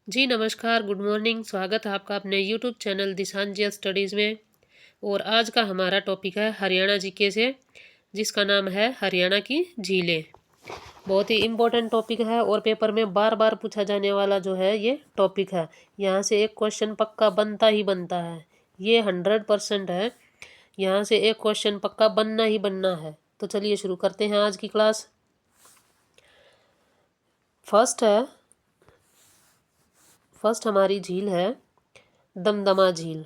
जी नमस्कार, good morning. स्वागत है आपका अपने यूट्यूब चैनल दिशांजय स्टडीज़ में। और आज का हमारा टॉपिक है हरियाणा जीके से, जिसका नाम है हरियाणा की झीलें। बहुत ही इम्पोर्टेंट टॉपिक है और पेपर में बार बार पूछा जाने वाला जो है ये टॉपिक है। यहाँ से एक क्वेश्चन पक्का बनता ही बनता है, ये 100% है। यहाँ से एक क्वेश्चन पक्का बनना ही बनना है। तो चलिए शुरू करते हैं आज की क्लास। फर्स्ट हमारी झील है दमदमा झील।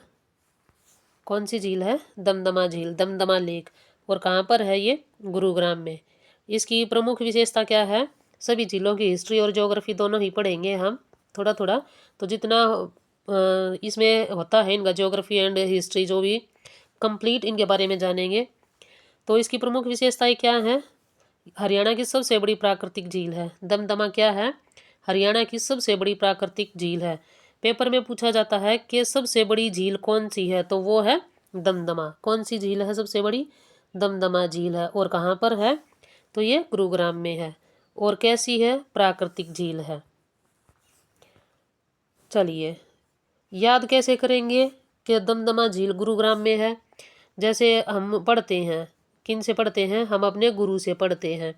कौन सी झील है? दमदमा झील, दमदमा लेक। और कहाँ पर है ये? गुरुग्राम में। इसकी प्रमुख विशेषता क्या है? सभी झीलों की हिस्ट्री और ज्योग्राफी दोनों ही पढ़ेंगे हम थोड़ा थोड़ा। तो जितना इसमें होता है इनका ज्योग्राफी एंड हिस्ट्री जो भी कंप्लीट इनके बारे में जानेंगे। तो इसकी प्रमुख विशेषताएं क्या हैं? हरियाणा की सबसे बड़ी प्राकृतिक झील है दमदमा। क्या है? हरियाणा की सबसे बड़ी प्राकृतिक झील है। पेपर में पूछा जाता है कि सबसे बड़ी झील कौन सी है, तो वो है दमदमा। कौन सी झील है सबसे बड़ी? दमदमा झील है। और कहाँ पर है? तो ये गुरुग्राम में है। और कैसी है? प्राकृतिक झील है। चलिए याद कैसे करेंगे कि दमदमा झील गुरुग्राम में है? जैसे हम पढ़ते हैं, किन से पढ़ते हैं? हम अपने गुरु से पढ़ते हैं।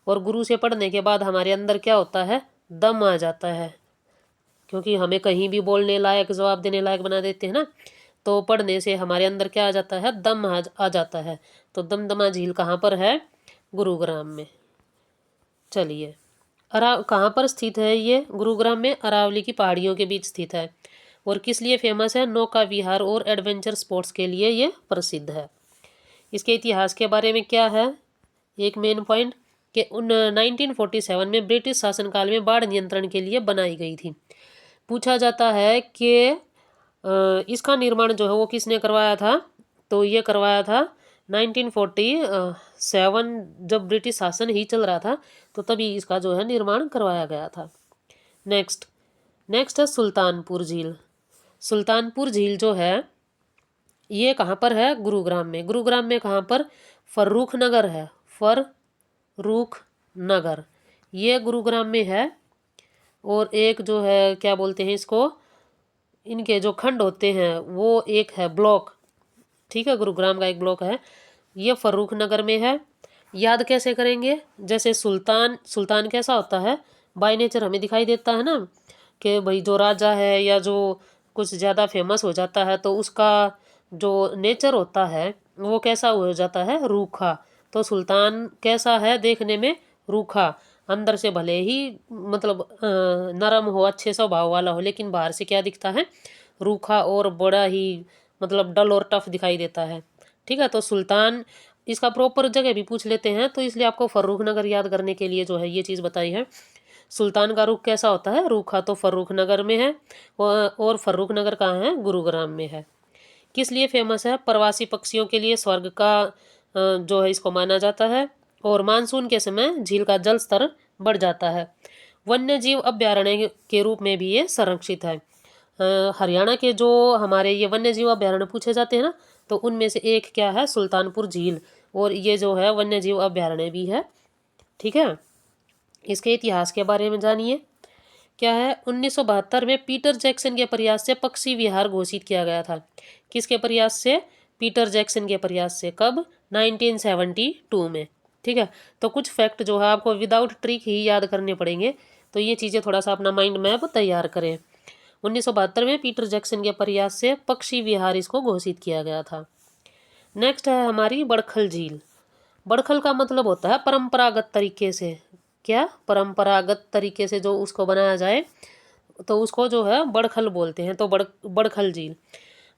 और गुरु से पढ़ने के बाद हमारे अंदर क्या होता है? दम आ जाता है, क्योंकि हमें कहीं भी बोलने लायक, जवाब देने लायक बना देते हैं ना। तो पढ़ने से हमारे अंदर क्या आ जाता है? दम आ जाता है। तो दमदमा झील कहाँ पर है? गुरुग्राम में। चलिए कहाँ पर स्थित है ये? गुरुग्राम में अरावली की पहाड़ियों के बीच स्थित है। और किस लिए फेमस है? नौका विहार और एडवेंचर स्पोर्ट्स के लिए ये प्रसिद्ध है। इसके इतिहास के बारे में क्या है? एक मेन पॉइंट कि 1947 में ब्रिटिश शासनकाल में बाढ़ नियंत्रण के लिए बनाई गई थी। पूछा जाता है कि इसका निर्माण जो है वो किसने करवाया था? तो ये करवाया था 1947, जब ब्रिटिश शासन ही चल रहा था, तो तभी इसका जो है निर्माण करवाया गया था। नेक्स्ट है सुल्तानपुर झील। सुल्तानपुर झील जो है ये कहाँ पर है? गुरुग्राम में। गुरुग्राम में कहाँ पर? फर्रुख नगर है। फर्रुख नगर, ये गुरुग्राम में है। और एक जो है, क्या बोलते हैं इसको, इनके जो खंड होते हैं वो एक है ब्लॉक। ठीक है, गुरुग्राम का एक ब्लॉक है, ये फर्रुख नगर में है। याद कैसे करेंगे? जैसे सुल्तान कैसा होता है? बाय नेचर हमें दिखाई देता है ना, कि भाई जो राजा है या जो कुछ ज़्यादा फेमस हो जाता है तो उसका जो नेचर होता है वो कैसा हो जाता है? रूखा। तो सुल्तान कैसा है देखने में? रूखा। अंदर से भले ही मतलब नरम हो, अच्छे स्वभाव वाला हो, लेकिन बाहर से क्या दिखता है? रूखा और बड़ा ही मतलब डल और टफ दिखाई देता है। ठीक है, तो सुल्तान, इसका प्रॉपर जगह भी पूछ लेते हैं, तो इसलिए आपको फर्रुख नगर याद करने के लिए जो है ये चीज़ बताई है। सुल्तान का रुख कैसा होता है? रूखा। तो फर्रुख नगर में है। और फर्रुख नगर कहाँ है? गुरुग्राम में है। किस लिए फेमस है? प्रवासी पक्षियों के लिए स्वर्ग का जो है इसको माना जाता है। और मानसून के समय झील का जल स्तर बढ़ जाता है। वन्य जीव अभ्यारण्य के रूप में भी ये संरक्षित है। हरियाणा के जो हमारे ये वन्य जीव अभ्यारण्य पूछे जाते हैं ना, तो उनमें से एक क्या है? सुल्तानपुर झील। और ये जो है वन्य जीव अभ्यारण्य भी है। ठीक है, इसके इतिहास के बारे में जानिए। क्या है? 1972 में पीटर जैक्सन के प्रयास से पक्षी विहार घोषित किया गया था। किसके प्रयास से? पीटर जैक्सन के प्रयास से। कब? 1972 में। ठीक है, तो कुछ फैक्ट जो है आपको विदाउट ट्रिक ही याद करने पड़ेंगे, तो ये चीज़ें थोड़ा सा अपना माइंड मैप तैयार करें। 1972 में पीटर जैक्सन के प्रयास से पक्षी विहार इसको घोषित किया गया था। नेक्स्ट है हमारी बड़खल झील। बड़खल का मतलब होता है परंपरागत तरीके से। क्या? परंपरागत तरीके से जो उसको बनाया जाए तो उसको जो है बड़खल बोलते हैं। तो बड़खल झील।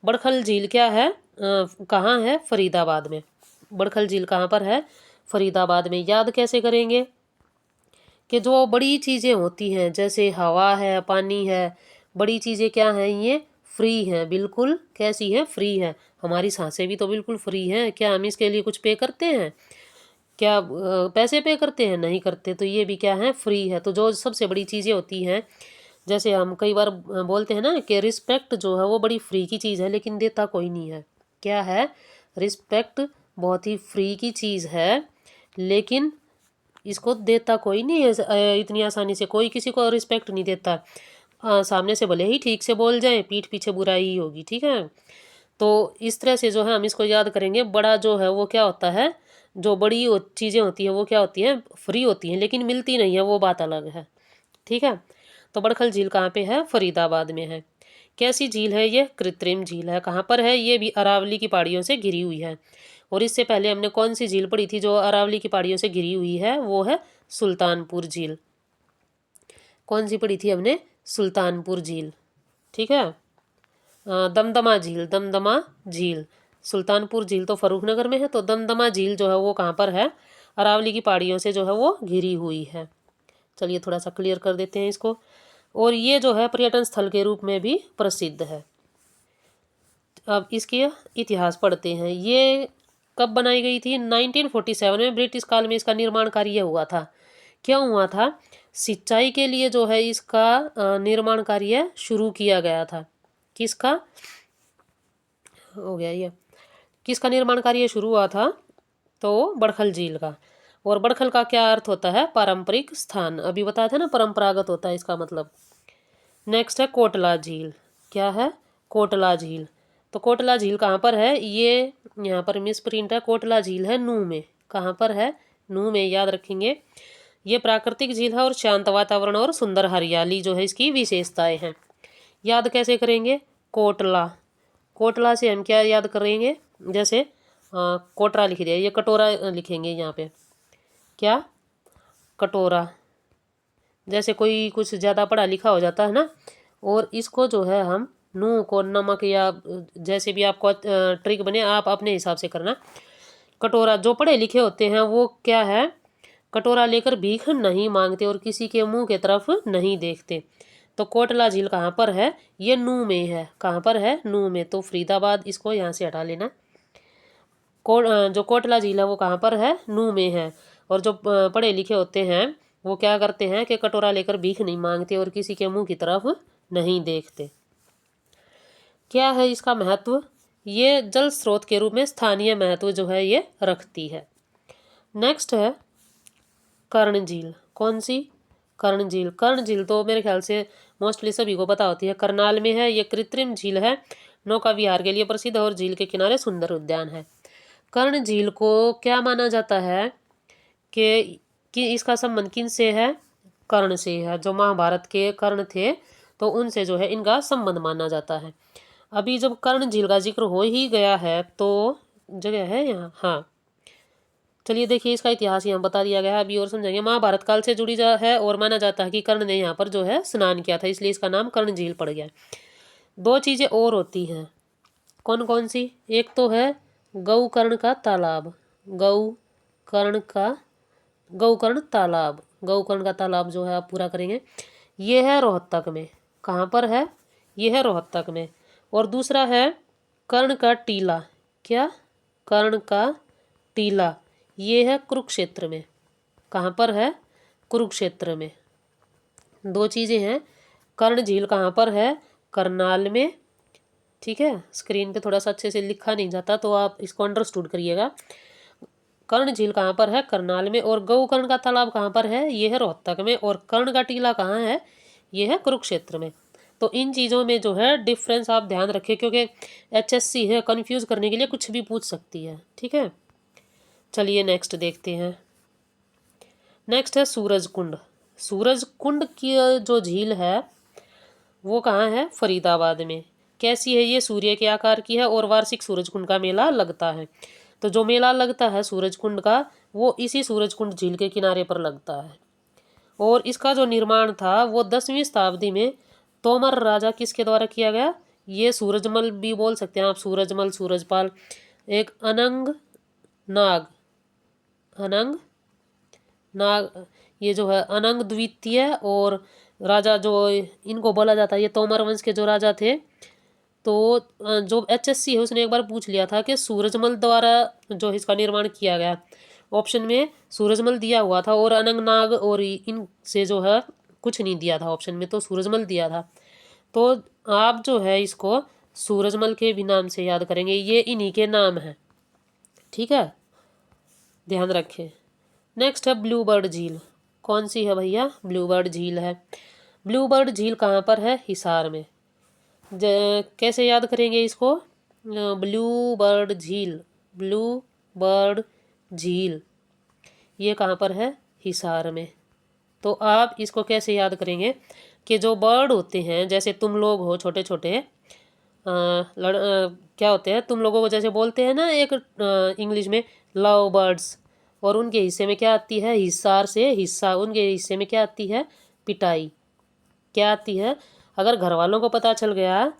बड़खल झील क्या है? कहाँ है? फरीदाबाद में। बड़खल झील कहाँ पर है? फरीदाबाद में। याद कैसे करेंगे? कि जो बड़ी चीज़ें होती हैं, जैसे हवा है, पानी है, बड़ी चीज़ें क्या हैं? ये फ्री हैं। बिल्कुल कैसी है? फ्री है। हमारी सांसें भी तो बिल्कुल फ्री हैं। क्या हम इसके लिए कुछ पे करते हैं? क्या पैसे पे करते हैं? नहीं करते। तो ये भी क्या है? फ्री है। तो जो सबसे बड़ी चीज़ें होती हैं, जैसे हम कई बार बोलते हैं ना कि रिस्पेक्ट जो है वो बड़ी फ्री की चीज़ है, लेकिन देता कोई नहीं है। क्या है? रिस्पेक्ट बहुत ही फ्री की चीज़ है, लेकिन इसको देता कोई नहीं है। इतनी आसानी से कोई किसी को रिस्पेक्ट नहीं देता। सामने से भले ही ठीक से बोल जाएं, पीठ पीछे बुराई ही होगी, ठीक है। तो इस तरह से जो है हम इसको याद करेंगे। बड़ा जो है वो क्या होता है, जो बड़ी चीज़ें होती हैं वो क्या होती हैं, फ्री होती हैं लेकिन मिलती नहीं है, वो बात अलग है, ठीक है। तो बड़खल झील कहाँ पे है, फरीदाबाद में है। कैसी झील है ये, कृत्रिम झील है। कहाँ पर है, ये भी अरावली की पहाड़ियों से घिरी हुई है। और इससे पहले हमने कौन सी झील पढ़ी थी जो अरावली की पहाड़ियों से घिरी हुई है, वो है सुल्तानपुर झील। कौन सी पढ़ी थी हमने, सुल्तानपुर झील, ठीक है। दमदमा झील, दमदमा झील, सुल्तानपुर झील तो फर्रुखनगर में है, तो दमदमा झील जो है वो कहाँ पर है, अरावली की पहाड़ियों से जो है वो घिरी हुई है। चलिए थोड़ा सा क्लियर कर देते हैं इसको। और ये जो है पर्यटन स्थल के रूप में भी प्रसिद्ध है। अब इसके इतिहास पढ़ते हैं। ये कब बनाई गई थी, 1947 में ब्रिटिश काल में इसका निर्माण कार्य हुआ था। क्यों हुआ था, सिंचाई के लिए जो है इसका निर्माण कार्य शुरू किया गया था। किसका हो गया ये, किसका निर्माण कार्य शुरू हुआ था, तो बड़खल झील का। और बड़खल का क्या अर्थ होता है, पारंपरिक स्थान, अभी बताया था ना, परंपरागत होता है इसका मतलब। नेक्स्ट है कोटला झील। क्या है, कोटला झील। तो कोटला झील कहाँ पर है, ये यहाँ पर मिस प्रिंट है, कोटला झील है नूह में। कहाँ पर है, नूह में, याद रखेंगे। ये प्राकृतिक झील है और शांत वातावरण और सुंदर हरियाली जो है इसकी विशेषताएं हैं। याद कैसे करेंगे, कोटला, कोटला से हम क्या याद करेंगे, जैसे कोटरा लिख दिया, ये कटोरा लिखेंगे यहाँ पे, क्या, कटोरा। जैसे कोई कुछ ज़्यादा पढ़ा लिखा हो जाता है ना, और इसको जो है हम नूह को नमक या जैसे भी आपको ट्रिक बने आप अपने हिसाब से करना। कटोरा, जो पढ़े लिखे होते हैं वो क्या है, कटोरा लेकर भीख नहीं मांगते और किसी के मुंह के तरफ नहीं देखते। तो कोटला झील कहाँ पर है, ये नूह में है। कहाँ पर है, नूह में। तो फरीदाबाद इसको यहाँ से हटा लेना। जो कोटला झील है वो कहाँ पर है, नूह में है। और जो पढ़े लिखे होते हैं वो क्या करते हैं कि कटोरा लेकर भीख नहीं मांगते और किसी के मुंह की तरफ नहीं देखते। क्या है इसका महत्व, ये जल स्रोत के रूप में स्थानीय महत्व जो है ये रखती है। नेक्स्ट है कर्ण झील। कौन सी, कर्ण झील। कर्ण झील तो मेरे ख्याल से मोस्टली सभी को पता होती है, करनाल में है। ये कृत्रिम झील है, नौका विहार के लिए प्रसिद्ध है और झील के किनारे सुंदर उद्यान है। कर्ण झील को क्या माना जाता है कि इसका संबंध किन से है, कर्ण से है। जो महाभारत के कर्ण थे तो उनसे जो है इनका संबंध माना जाता है। अभी जब कर्ण झील का जिक्र हो ही गया है तो जगह है यहाँ, हाँ चलिए देखिए इसका इतिहास यहाँ बता दिया गया है, अभी और समझेंगे। महाभारत काल से जुड़ी जा है और माना जाता है कि कर्ण ने यहाँ पर जो है स्नान किया था, इसलिए इसका नाम कर्ण झील पड़ गया। दो चीज़ें और होती हैं, कौन कौन सी, एक तो है गौकर्ण का तालाब, गौकर्ण का, गौकर्ण तालाब, गौकर्ण का तालाब जो है आप पूरा करेंगे, ये है रोहतक में। कहाँ पर है, ये है रोहतक में। और दूसरा है कर्ण का टीला, क्या, कर्ण का टीला, ये है कुरुक्षेत्र में। कहाँ पर है, कुरुक्षेत्र में। दो चीज़ें हैं। कर्ण झील कहाँ पर है, करनाल में, ठीक है। स्क्रीन पे थोड़ा सा अच्छे से लिखा नहीं जाता तो आप इसको अंडरस्टूड करिएगा। कर्ण झील कहाँ पर है, करनाल में। और गौकर्ण का तालाब कहाँ पर है, ये है रोहतक में। और कर्ण का टीला कहाँ है, ये है कुरुक्षेत्र में। तो इन चीज़ों में जो है डिफरेंस आप ध्यान रखें, क्योंकि HSC है, कंफ्यूज करने के लिए कुछ भी पूछ सकती है, ठीक है। चलिए नेक्स्ट देखते हैं। नेक्स्ट है सूरज कुंड। सूरज कुंड की जो झील है वो कहाँ है, फरीदाबाद में। कैसी है ये, सूर्य के आकार की है और वार्षिक सूरज कुंड का मेला लगता है। तो जो मेला लगता है सूरज कुंड का वो इसी सूरज कुंड झील के किनारे पर लगता है। और इसका जो निर्माण था वो 10वीं शताब्दी में तोमर राजा किसके द्वारा किया गया, ये सूरजमल भी बोल सकते हैं आप, सूरजमल, सूरजपाल, एक अनंग नाग, अनंग नाग, ये जो है अनंग द्वितीय। और राजा जो इनको बोला जाता है, ये तोमर वंश के जो राजा थे। तो जो HSC है उसने एक बार पूछ लिया था कि सूरजमल द्वारा जो इसका निर्माण किया गया, ऑप्शन में सूरजमल दिया हुआ था और अनंगनाग और इनसे जो है कुछ नहीं दिया था ऑप्शन में, तो सूरजमल दिया था। तो आप जो है इसको सूरजमल के भी नाम से याद करेंगे, ये इन्हीं के नाम है, ठीक है, ध्यान रखें। नेक्स्ट है ब्लू बर्ड झील। कौन सी है भैया, ब्लू बर्ड झील है। ब्लू बर्ड झील कहाँ पर है? हिसार में। कैसे याद करेंगे इसको? ब्लू बर्ड झील, ब्लू बर्ड झील ये कहाँ पर है? हिसार में। तो आप इसको कैसे याद करेंगे कि जो बर्ड होते हैं, जैसे तुम लोग हो छोटे छोटे, क्या होते हैं तुम लोगों को, जैसे बोलते हैं ना एक इंग्लिश में लव बर्ड्स, और उनके हिस्से में क्या आती है? हिसार से हिस्सा। उनके हिस्से में क्या आती है? पिटाई। क्या आती है? अगर घर वालों को पता चल गया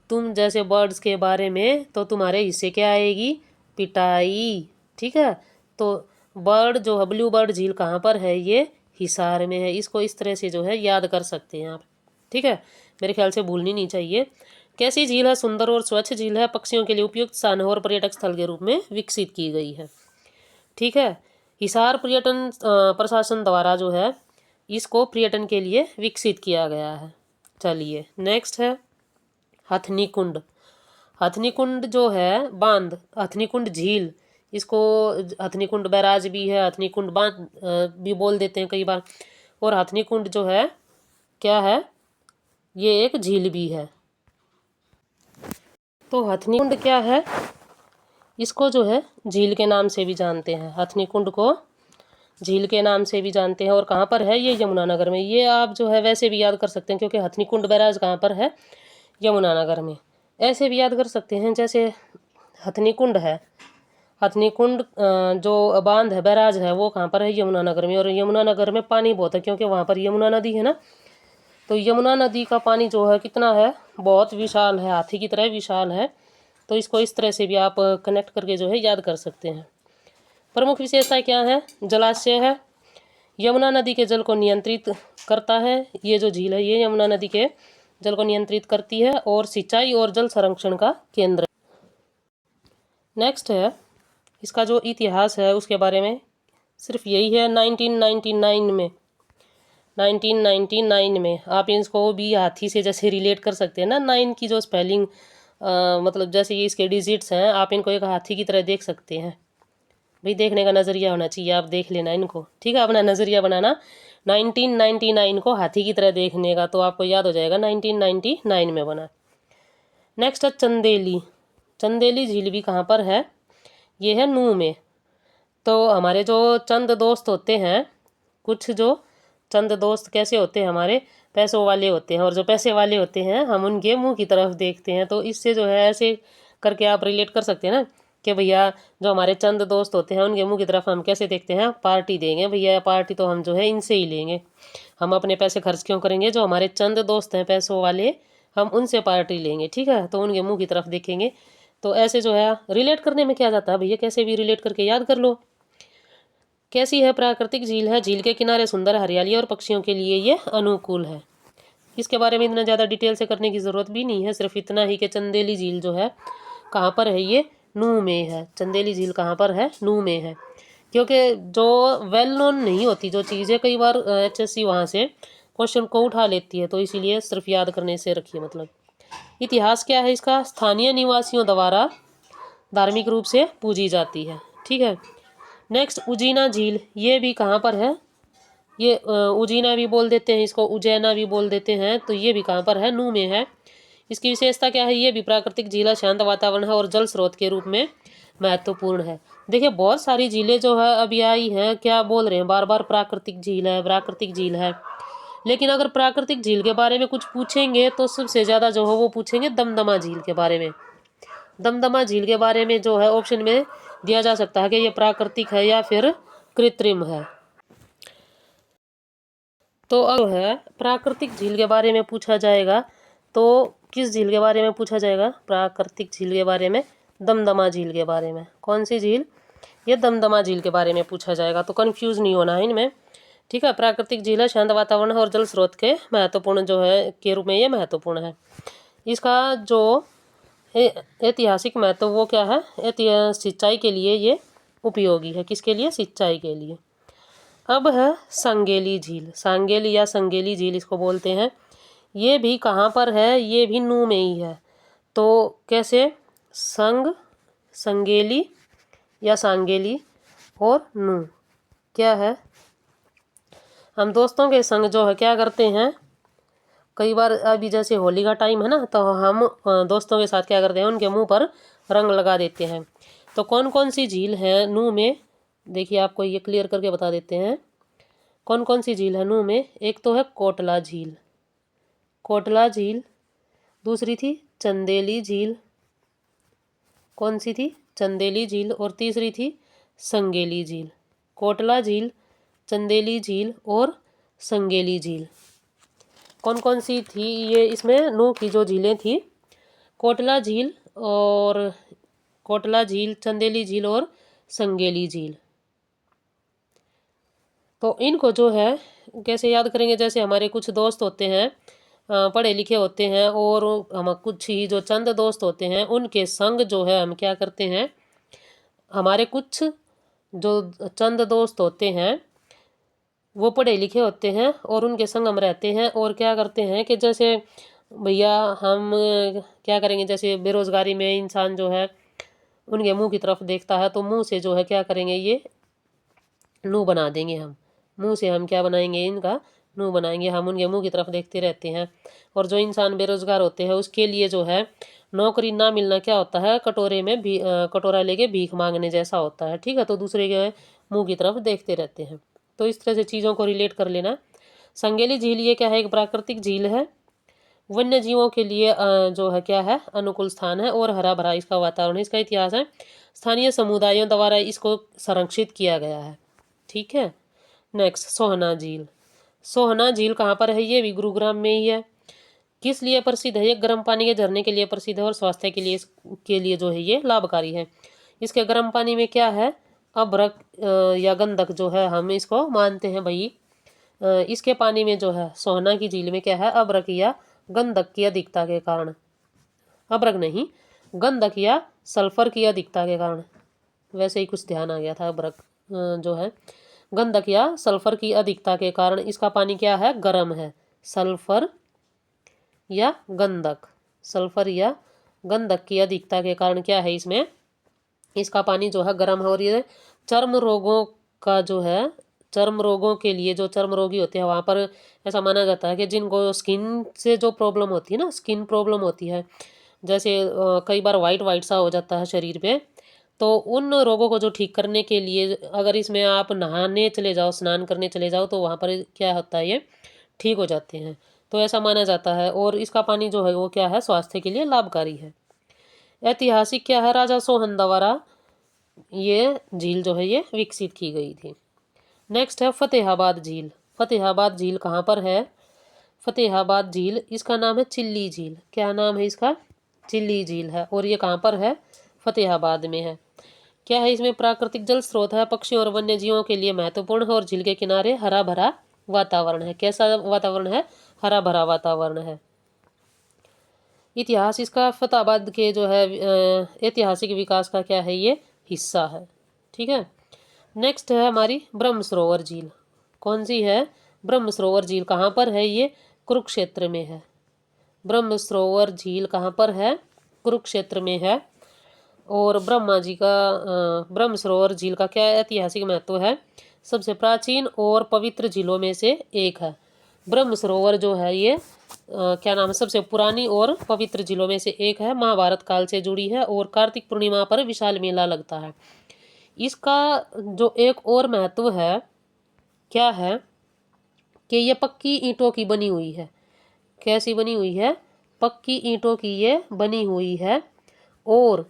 तुम जैसे बर्ड्स के बारे में, तो तुम्हारे हिस्से क्या आएगी? पिटाई। ठीक है। तो बर्ड जो है, ब्लू बर्ड झील कहाँ पर है? ये हिसार में है। इसको इस तरह से जो है याद कर सकते हैं आप। ठीक है, मेरे ख्याल से भूलनी नहीं चाहिए। कैसी झील है? सुंदर और स्वच्छ झील है, पक्षियों के लिए उपयुक्त स्थान और पर्यटक स्थल के रूप में विकसित की गई है। ठीक है, हिसार पर्यटन प्रशासन द्वारा जो है इसको पर्यटन के लिए विकसित किया गया है। चलिए नेक्स्ट है हथनी कुंड। हथनी कुंड जो है बांध, हथनी कुंड झील, इसको हथनी कुंड बैराज भी है, हथनी कुंड बांध भी बोल देते हैं कई बार। और हथनी कुंड जो है क्या है? ये एक झील भी है। तो हथनी कुंड क्या है? इसको जो है झील के नाम से भी जानते हैं। हथनी कुंड को झील के नाम से भी जानते हैं। और कहाँ पर है? ये यमुनानगर में। ये आप जो है वैसे भी याद कर सकते हैं, क्योंकि हथनी कुंड बैराज कहाँ पर है? यमुनानगर में। ऐसे भी याद कर सकते हैं, जैसे हथनी कुंड है, हथनी कुंड जो बांध है, बैराज है, वो कहाँ पर है? यमुनानगर में। और यमुनानगर में पानी बहुत है, क्योंकि वहाँ पर यमुना नदी है ना। तो यमुना नदी का पानी जो है कितना है? बहुत विशाल है, हाथी की तरह विशाल है। तो इसको इस तरह से भी आप कनेक्ट करके जो है याद कर सकते हैं। प्रमुख विशेषताएं क्या है? जलाशय है, यमुना नदी के जल को नियंत्रित करता है। ये जो झील है ये यमुना नदी के जल को नियंत्रित करती है, और सिंचाई और जल संरक्षण का केंद्र। नेक्स्ट है इसका जो इतिहास है उसके बारे में सिर्फ यही है। 1999 में आप इसको भी हाथी से जैसे रिलेट कर सकते हैं ना। 9 की जो स्पेलिंग मतलब जैसे ये इसके डिजिट्स हैं, आप इनको एक हाथी की तरह देख सकते हैं। भाई देखने का नज़रिया होना चाहिए, आप देख लेना इनको। ठीक है, अपना नज़रिया बनाना 1999 को हाथी की तरह देखने का, तो आपको याद हो जाएगा 1999 में बना। नेक्स्ट है चंदेली। चंदेली झील भी कहाँ पर है? ये है नूह में। तो हमारे जो चंद दोस्त होते हैं, कुछ जो चंद दोस्त कैसे होते हैं? हमारे पैसों वाले होते हैं, और जो पैसे वाले होते हैं हम उनके मुंह की तरफ देखते हैं। तो इससे जो है ऐसे करके आप रिलेट कर सकते हैं ना कि भैया जो हमारे चंद दोस्त होते हैं उनके मुंह की तरफ हम कैसे देखते हैं? पार्टी देंगे भैया, पार्टी तो हम जो है इनसे ही लेंगे। हम अपने पैसे खर्च क्यों करेंगे? जो हमारे चंद दोस्त हैं पैसों वाले, हम उनसे पार्टी लेंगे। ठीक है, तो उनके मुंह की तरफ देखेंगे। तो ऐसे जो है रिलेट करने में क्या जाता है भैया, कैसे भी रिलेट करके याद कर लो। कैसी है? प्राकृतिक झील है, झील के किनारे सुंदर हरियाली और पक्षियों के लिए ये अनुकूल है। इसके बारे में इतना ज़्यादा डिटेल से करने की ज़रूरत भी नहीं है, सिर्फ इतना ही कि चंदेली झील जो है कहाँ पर है? ये नूह में है। चंदेली झील कहाँ पर है? नूह में है। क्योंकि जो वेल नोन नहीं होती जो चीज़ें, कई बार HSC वहाँ से क्वेश्चन को उठा लेती है, तो इसीलिए सिर्फ याद करने से रखिए। मतलब इतिहास क्या है इसका? स्थानीय निवासियों द्वारा धार्मिक रूप से पूजी जाती है। ठीक है। नेक्स्ट उजीना झील, ये भी कहाँ पर है? ये उजीना भी बोल देते हैं इसको, उज्जैना भी बोल देते हैं। तो ये भी कहाँ पर है? नूह में है। इसकी विशेषता क्या है? ये भी प्राकृतिक झील है, शांत वातावरण है और जल स्रोत के रूप में महत्वपूर्ण है। देखिए बहुत सारी झीलें जो है अभी आई हैं, क्या बोल रहे हैं बार बार? प्राकृतिक झील है, प्राकृतिक झील है। लेकिन अगर प्राकृतिक झील के बारे में कुछ पूछेंगे तो सबसे ज़्यादा जो है वो पूछेंगे दमदमा झील के बारे में। दमदमा झील के बारे में जो है ऑप्शन में दिया जा सकता है कि ये प्राकृतिक है या फिर कृत्रिम है। तो अब है प्राकृतिक झील के बारे में पूछा जाएगा, तो किस झील के बारे में पूछा जाएगा? प्राकृतिक झील के बारे में, दमदमा झील के बारे में। कौन सी झील? ये दमदमा झील के बारे में पूछा जाएगा, तो कंफ्यूज नहीं होना है इनमें। ठीक है, प्राकृतिक झील है, शांत वातावरण और जल स्रोत के महत्वपूर्ण जो है के रूप में ये महत्वपूर्ण है। इसका जो ऐतिहासिक महत्व वो क्या है? सिंचाई के लिए ये उपयोगी है। किसके लिए? सिंचाई के लिए। अब है संगेली झील। सांगेली या संगेली झील इसको बोलते हैं। ये भी कहाँ पर है? ये भी नूह में ही है। तो कैसे? संगेली या सांगेली और नूह क्या है? हम दोस्तों के संग जो है क्या करते हैं? कई बार अभी जैसे होली का टाइम है ना, तो हम दोस्तों के साथ क्या करते हैं, उनके मुंह पर रंग लगा देते हैं। तो कौन कौन सी झील है नूह में, देखिए आपको ये क्लियर करके बता देते हैं कौन कौन सी झील है नूह में। एक तो है कोटला झील, कोटला झील। दूसरी थी चंदेली झील, कौन सी थी, चंदेली झील। और तीसरी थी संगेली झील। कोटला झील, चंदेली झील और संगेली झील। कौन कौन सी थी ये इसमें नूह की जो झीलें थी, कोटला झील और कोटला झील, चंदेली झील और संगेली झील। तो इनको जो है कैसे याद करेंगे, जैसे हमारे कुछ दोस्त होते हैं पढ़े लिखे होते हैं, और हम कुछ ही जो चंद दोस्त होते हैं उनके संग जो है हम क्या करते हैं, हमारे कुछ जो चंद दोस्त होते हैं वो पढ़े लिखे होते हैं और उनके संग हम रहते हैं, और क्या करते हैं कि जैसे भैया हम क्या करेंगे, जैसे बेरोज़गारी में इंसान जो है उनके मुंह की तरफ देखता है, तो मुंह से जो है क्या करेंगे, ये नूह बना देंगे हम। मुंह से हम क्या बनाएंगे, इनका नूह बनाएंगे। हम उनके मुंह की तरफ देखते रहते हैं। और जो इंसान बेरोजगार होते हैं उसके लिए जो है नौकरी ना मिलना क्या होता है, कटोरे में भी कटोरा लेके भीख मांगने जैसा होता है। ठीक है, तो दूसरे के मुंह की तरफ देखते रहते हैं। तो इस तरह से चीज़ों को रिलेट कर लेना। संगेली झील ये क्या है, एक प्राकृतिक झील है, वन्य जीवों के लिए जो है क्या है, अनुकूल स्थान है और हरा भरा इसका वातावरण है। इसका इतिहास है, स्थानीय समुदायों द्वारा इसको संरक्षित किया गया है। ठीक है। नेक्स्ट, सोहना झील। सोहना झील कहाँ पर है, ये भी गुरुग्राम में ही है। किस लिए प्रसिद्ध है, ये गर्म पानी के झरने के लिए प्रसिद्ध है और स्वास्थ्य के लिए जो है ये लाभकारी है। इसके गर्म पानी में क्या है, अभ्रक या गंधक जो है हम इसको मानते हैं भाई। इसके पानी में जो है सोहना की झील में क्या है, अभ्रक या गंधक की अधिकता के कारण, अभ्रक नहीं गंधक या सल्फर की अधिकता के कारण, वैसे ही कुछ ध्यान आ गया था, अभ्रक जो है गंधक या सल्फर की अधिकता के कारण इसका पानी क्या है, गर्म है। सल्फर या गंधक, सल्फर या गंधक की अधिकता के कारण क्या है, इसमें इसका पानी जो है गर्म है। और ये चर्म रोगों का जो है, चर्म रोगों के लिए, जो चर्म रोगी होते हैं वहाँ पर ऐसा माना जाता है कि जिनको स्किन से जो प्रॉब्लम होती है ना, स्किन प्रॉब्लम होती है, जैसे कई बार वाइट वाइट सा हो जाता है शरीर पे, तो उन रोगों को जो ठीक करने के लिए अगर इसमें आप नहाने चले जाओ, स्नान करने चले जाओ, तो वहाँ पर क्या होता है, ये ठीक हो जाते हैं। तो ऐसा माना जाता है। और इसका पानी जो है वो क्या है, स्वास्थ्य के लिए लाभकारी है। ऐतिहासिक क्या है, राजा सोहन द्वारा ये झील जो है ये विकसित की गई थी। नेक्स्ट है फतेहाबाद झील। फतेहाबाद झील कहाँ पर है, फतेहाबाद झील, इसका नाम है चिल्ली झील। क्या नाम है इसका, चिल्ली झील है। और ये कहाँ पर है, फतेहाबाद में है। क्या है, इसमें प्राकृतिक जल स्रोत है, पक्षियों और वन्य जीवों के लिए महत्वपूर्ण है, और झील के किनारे हरा भरा वातावरण है। कैसा वातावरण है, हरा भरा वातावरण है। इतिहास इसका फतेहाबाद के जो है ऐतिहासिक विकास का क्या है, ये हिस्सा है। ठीक है। नेक्स्ट है हमारी ब्रह्म सरोवर झील। कौन सी है, ब्रह्म सरोवर झील कहाँ पर है, ये कुरुक्षेत्र में है। ब्रह्म सरोवर झील कहाँ पर है, कुरुक्षेत्र में है। और ब्रह्मा जी का ब्रह्म सरोवर झील का क्या ऐतिहासिक महत्व है, सबसे प्राचीन और पवित्र झीलों में से एक है। ब्रह्म सरोवर जो है ये क्या नाम है, सबसे पुरानी और पवित्र झीलों में से एक है। महाभारत काल से जुड़ी है और कार्तिक पूर्णिमा पर विशाल मेला लगता है। इसका जो एक और महत्व है क्या है कि ये पक्की ईंटों की बनी हुई है। कैसी बनी हुई है, पक्की ईंटों की ये बनी हुई है। और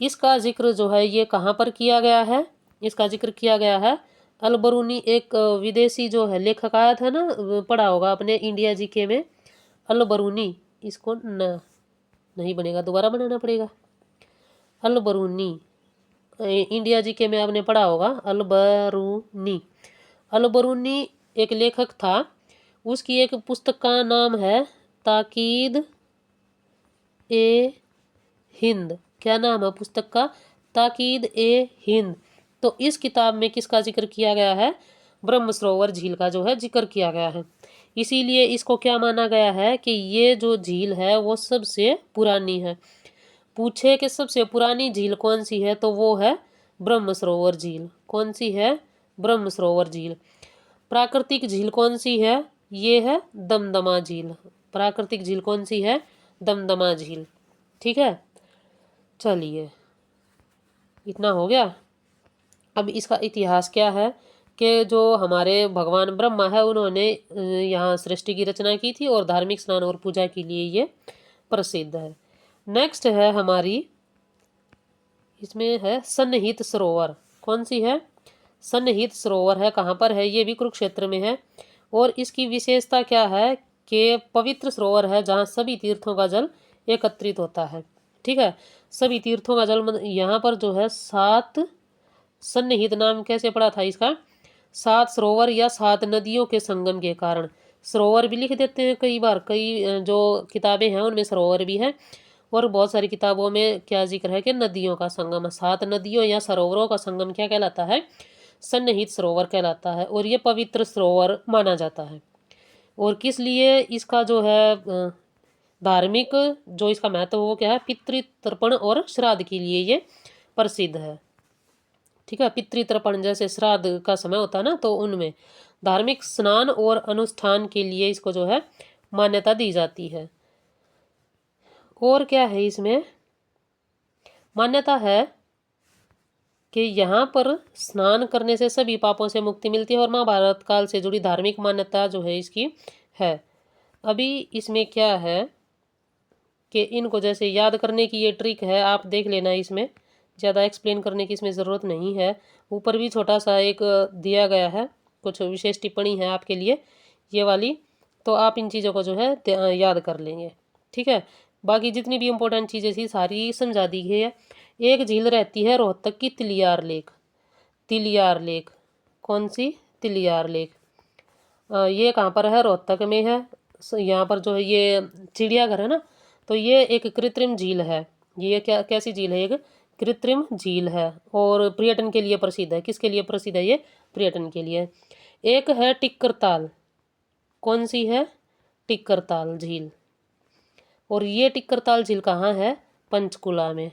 इसका जिक्र जो है ये कहाँ पर किया गया है, इसका जिक्र किया गया है अलबरूनी, एक विदेशी जो है लेखक आया था ना, पढ़ा होगा आपने इंडिया जीके में, अलबरूनी। इसको नहीं बनेगा, दोबारा बनाना पड़ेगा। अलबरूनी, इंडिया जीके में आपने पढ़ा होगा अलबरूनी। अलबरूनी एक लेखक था, उसकी एक पुस्तक का नाम है ताकीद ए हिंद। क्या नाम है पुस्तक का, ताकीद ए हिंद। तो इस किताब में किसका जिक्र किया गया है, ब्रह्म सरोवर झील का जो है जिक्र किया गया है। इसीलिए इसको क्या माना गया है कि ये जो झील है वो सबसे पुरानी है। पूछे कि सबसे पुरानी झील कौन सी है, तो वो है ब्रह्म सरोवर झील। कौन सी है, ब्रह्म सरोवर झील। प्राकृतिक झील कौन सी है, ये है दमदमा झील। प्राकृतिक झील कौन सी है? दमदमा झील। ठीक है, चलिए इतना हो गया। अब इसका इतिहास क्या है कि जो हमारे भगवान ब्रह्मा है उन्होंने यहाँ सृष्टि की रचना की थी और धार्मिक स्नान और पूजा के लिए ये प्रसिद्ध है। नेक्स्ट है हमारी, इसमें है सन्निहित सरोवर। कौन सी है? सन्निहित सरोवर है, कहाँ पर है? ये भी कुरुक्षेत्र में है। और इसकी विशेषता क्या है कि पवित्र सरोवर है जहाँ सभी तीर्थों का जल एकत्रित होता है। ठीक है, सभी तीर्थों का जल यहाँ पर जो है 7 सन्निहित, नाम कैसे पड़ा था इसका? 7 सरोवर या 7 नदियों के संगम के कारण। सरोवर भी लिख देते हैं कई बार, कई जो किताबें हैं उनमें सरोवर भी है, और बहुत सारी किताबों में क्या जिक्र है कि नदियों का संगम। 7 नदियों या सरोवरों का संगम क्या कहलाता है? सन्निहित सरोवर कहलाता है। और ये पवित्र सरोवर माना जाता है। और किस लिए इसका जो है धार्मिक जो इसका महत्व वो क्या है? पितृतर्पण और श्राद्ध के लिए ये प्रसिद्ध है। ठीक है, पितृतर्पण जैसे श्राद्ध का समय होता है ना, तो उनमें धार्मिक स्नान और अनुष्ठान के लिए इसको जो है मान्यता दी जाती है। और क्या है इसमें? मान्यता है कि यहाँ पर स्नान करने से सभी पापों से मुक्ति मिलती है, और महाभारत काल से जुड़ी धार्मिक मान्यता जो है इसकी है। अभी इसमें क्या है कि इनको जैसे याद करने की ये ट्रिक है, आप देख लेना, इसमें ज़्यादा एक्सप्लेन करने की इसमें ज़रूरत नहीं है। ऊपर भी छोटा सा एक दिया गया है, कुछ विशेष टिप्पणी है आपके लिए ये वाली, तो आप इन चीज़ों को जो है याद कर लेंगे। ठीक है, बाकी जितनी भी इम्पोर्टेंट चीज़ें थी सारी समझा दी गई है। एक झील रहती है रोहतक की, तिलियार लेक। तिलियार लेक, कौन सी? तिलियार लेक। ये कहाँ पर है? रोहतक में है। यहाँ पर जो है ये चिड़ियाघर है ना, तो ये एक कृत्रिम झील है। ये क्या कैसी झील है? एक कृत्रिम झील है और पर्यटन के लिए प्रसिद्ध है। किसके लिए प्रसिद्ध है ये? पर्यटन के लिए। एक है टिक्कर ताल। कौन सी है? टिक्कर ताल झील। और ये टिक्कर ताल झील कहाँ है? पंचकुला में।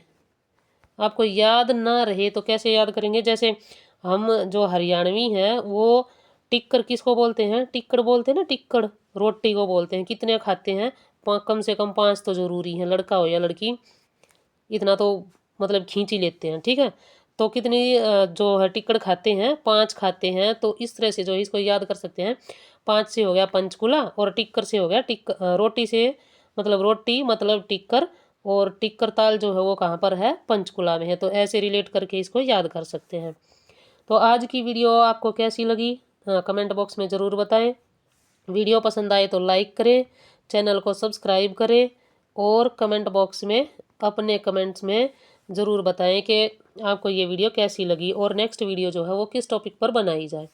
आपको याद ना रहे तो कैसे याद करेंगे? जैसे हम जो हरियाणवी हैं वो टिक्कर किसको बोलते हैं? टिक्कड़ बोलते हैं ना, टिक्कड़ रोटी को बोलते हैं। कितने खाते हैं? कम से कम 5 तो ज़रूरी है, लड़का हो या लड़की, इतना तो मतलब खींच ही लेते हैं। ठीक है, तो कितनी जो है टिक्कड़ खाते हैं? 5 खाते हैं। तो इस तरह से जो है इसको याद कर सकते हैं। 5 से हो गया पंचकुला, और टिक्कर से हो गया रोटी से मतलब रोटी मतलब टिक्कर, और टिक्कर ताल जो है वो कहाँ पर है? पंचकुला में है। तो ऐसे रिलेट करके इसको याद कर सकते हैं। तो आज की वीडियो आपको कैसी लगी कमेंट बॉक्स में ज़रूर बताएं। वीडियो पसंद आए तो लाइक करें, चैनल को सब्सक्राइब करें, और कमेंट बॉक्स में अपने कमेंट्स में ज़रूर बताएं कि आपको ये वीडियो कैसी लगी और नेक्स्ट वीडियो जो है वो किस टॉपिक पर बनाई जाए।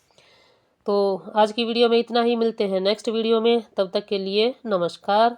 तो आज की वीडियो में इतना ही, मिलते हैं नेक्स्ट वीडियो में, तब तक के लिए नमस्कार।